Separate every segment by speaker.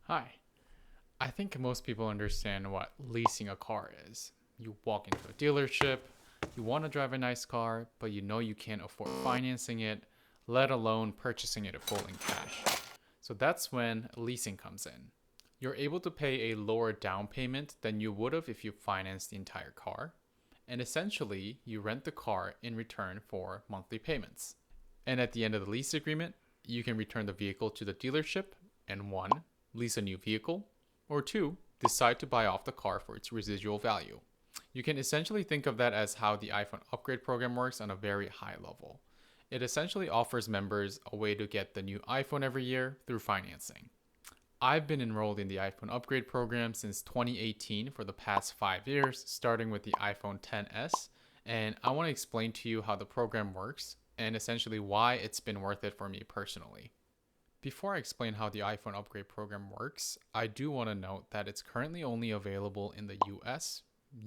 Speaker 1: Hi. I think most people understand what leasing a car is. You walk into a dealership, you want to drive a nice car, but you know you can't afford financing it, let alone purchasing it full in cash. So that's when leasing comes in. You're able to pay a lower down payment than you would have if you financed the entire car. And essentially, you rent the car in return for monthly payments. And at the end of the lease agreement, you can return the vehicle to the dealership and one, lease a new vehicle, or two, decide to buy off the car for its residual value. You can essentially think of that as how the iPhone upgrade program works on a very high level. It essentially offers members a way to get the new iPhone every year through financing. I've been enrolled in the iPhone upgrade program since 2018 for the past 5 years, starting with the iPhone XS, and I want to explain to you how the program works and essentially why it's been worth it for me personally. Before I explain how the iPhone upgrade program works, I do want to note that it's currently only available in the US,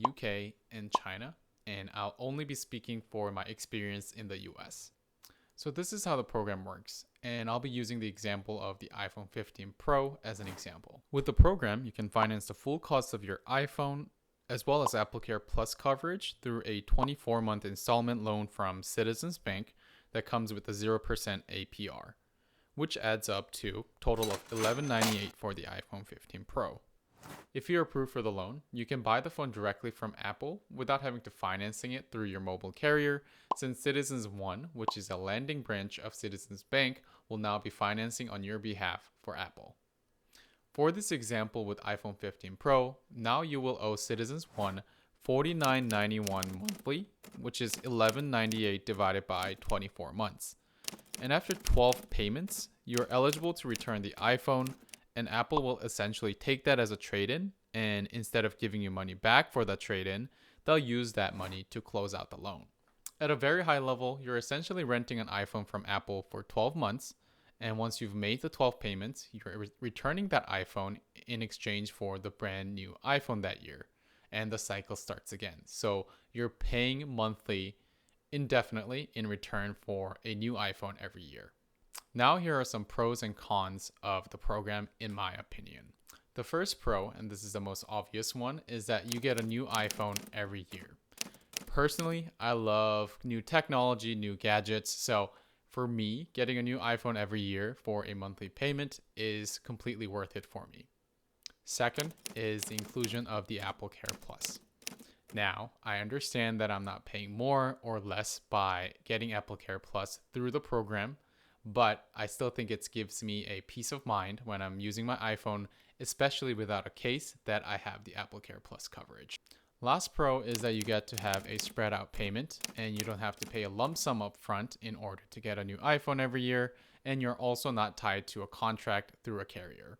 Speaker 1: UK, and China, and I'll only be speaking for my experience in the US. So this is how the program works, and I'll be using the example of the iPhone 15 Pro as an example. With the program, you can finance the full cost of your iPhone as well as AppleCare Plus coverage through a 24-month installment loan from Citizens Bank that comes with a 0% APR, which adds up to a total of $11.98 for the iPhone 15 Pro. If you're approved for the loan, you can buy the phone directly from Apple without having to financing it through your mobile carrier, since Citizens One, which is a lending branch of Citizens Bank, will now be financing on your behalf for Apple. For this example with iPhone 15 Pro, now you will owe Citizens One $49.91 monthly, which is $11.98 divided by 24 months. And after 12 payments, you are eligible to return the iPhone, and Apple will essentially take that as a trade-in, and instead of giving you money back for that trade-in, they'll use that money to close out the loan. At a very high level, you're essentially renting an iPhone from Apple for 12 months, and once you've made the 12 payments, you're returning that iPhone in exchange for the brand new iPhone that year, and the cycle starts again. So you're paying monthly indefinitely in return for a new iPhone every year. Now here are some pros and cons of the program in my opinion. The first pro, and this is the most obvious one, is that you get a new iPhone every year. Personally, I love new technology, new gadgets, so for me, getting a new iPhone every year for a monthly payment is completely worth it for me. Second is the inclusion of the AppleCare Plus. Now, I understand that I'm not paying more or less by getting AppleCare Plus through the program, but I still think it gives me a peace of mind when I'm using my iPhone, especially without a case, that I have the AppleCare Plus coverage. Last pro is that you get to have a spread out payment and you don't have to pay a lump sum up front in order to get a new iPhone every year, and you're also not tied to a contract through a carrier.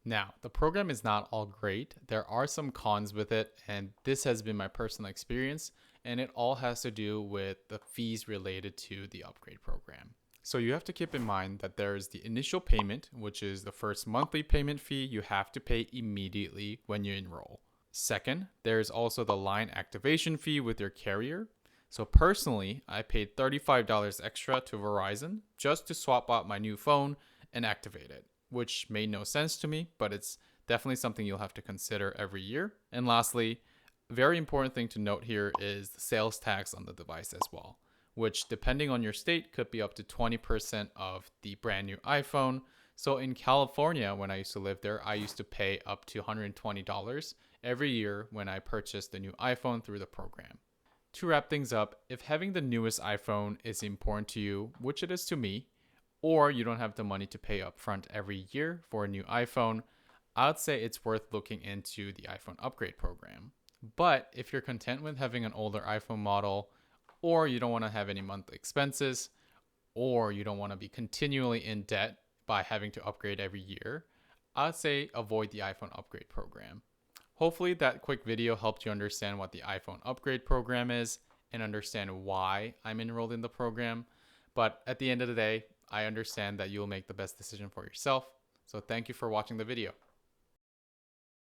Speaker 1: Now, the program is not all great. There are some cons with it, and this has been my personal experience, and it all has to do with the fees related to the upgrade program. So you have to keep in mind that there's the initial payment, which is the first monthly payment fee you have to pay immediately when you enroll. Second, there's also the line activation fee with your carrier. So personally, I paid $35 extra to Verizon just to swap out my new phone and activate it, which made no sense to me, but it's definitely something you'll have to consider every year. And lastly, a very important thing to note here is the sales tax on the device as well, which depending on your state could be up to 20% of the brand new iPhone. So in California, when I used to live there, I used to pay up to $120 every year when I purchased the new iPhone through the program. To wrap things up, if having the newest iPhone is important to you, which it is to me, or you don't have the money to pay upfront every year for a new iPhone, I'd say it's worth looking into the iPhone upgrade program. But if you're content with having an older iPhone model, or you don't want to have any monthly expenses, or you don't want to be continually in debt by having to upgrade every year, I'd say avoid the iPhone upgrade program. Hopefully that quick video helped you understand what the iPhone upgrade program is and understand why I'm enrolled in the program. But at the end of the day, I understand that you'll make the best decision for yourself. So thank you for watching the video.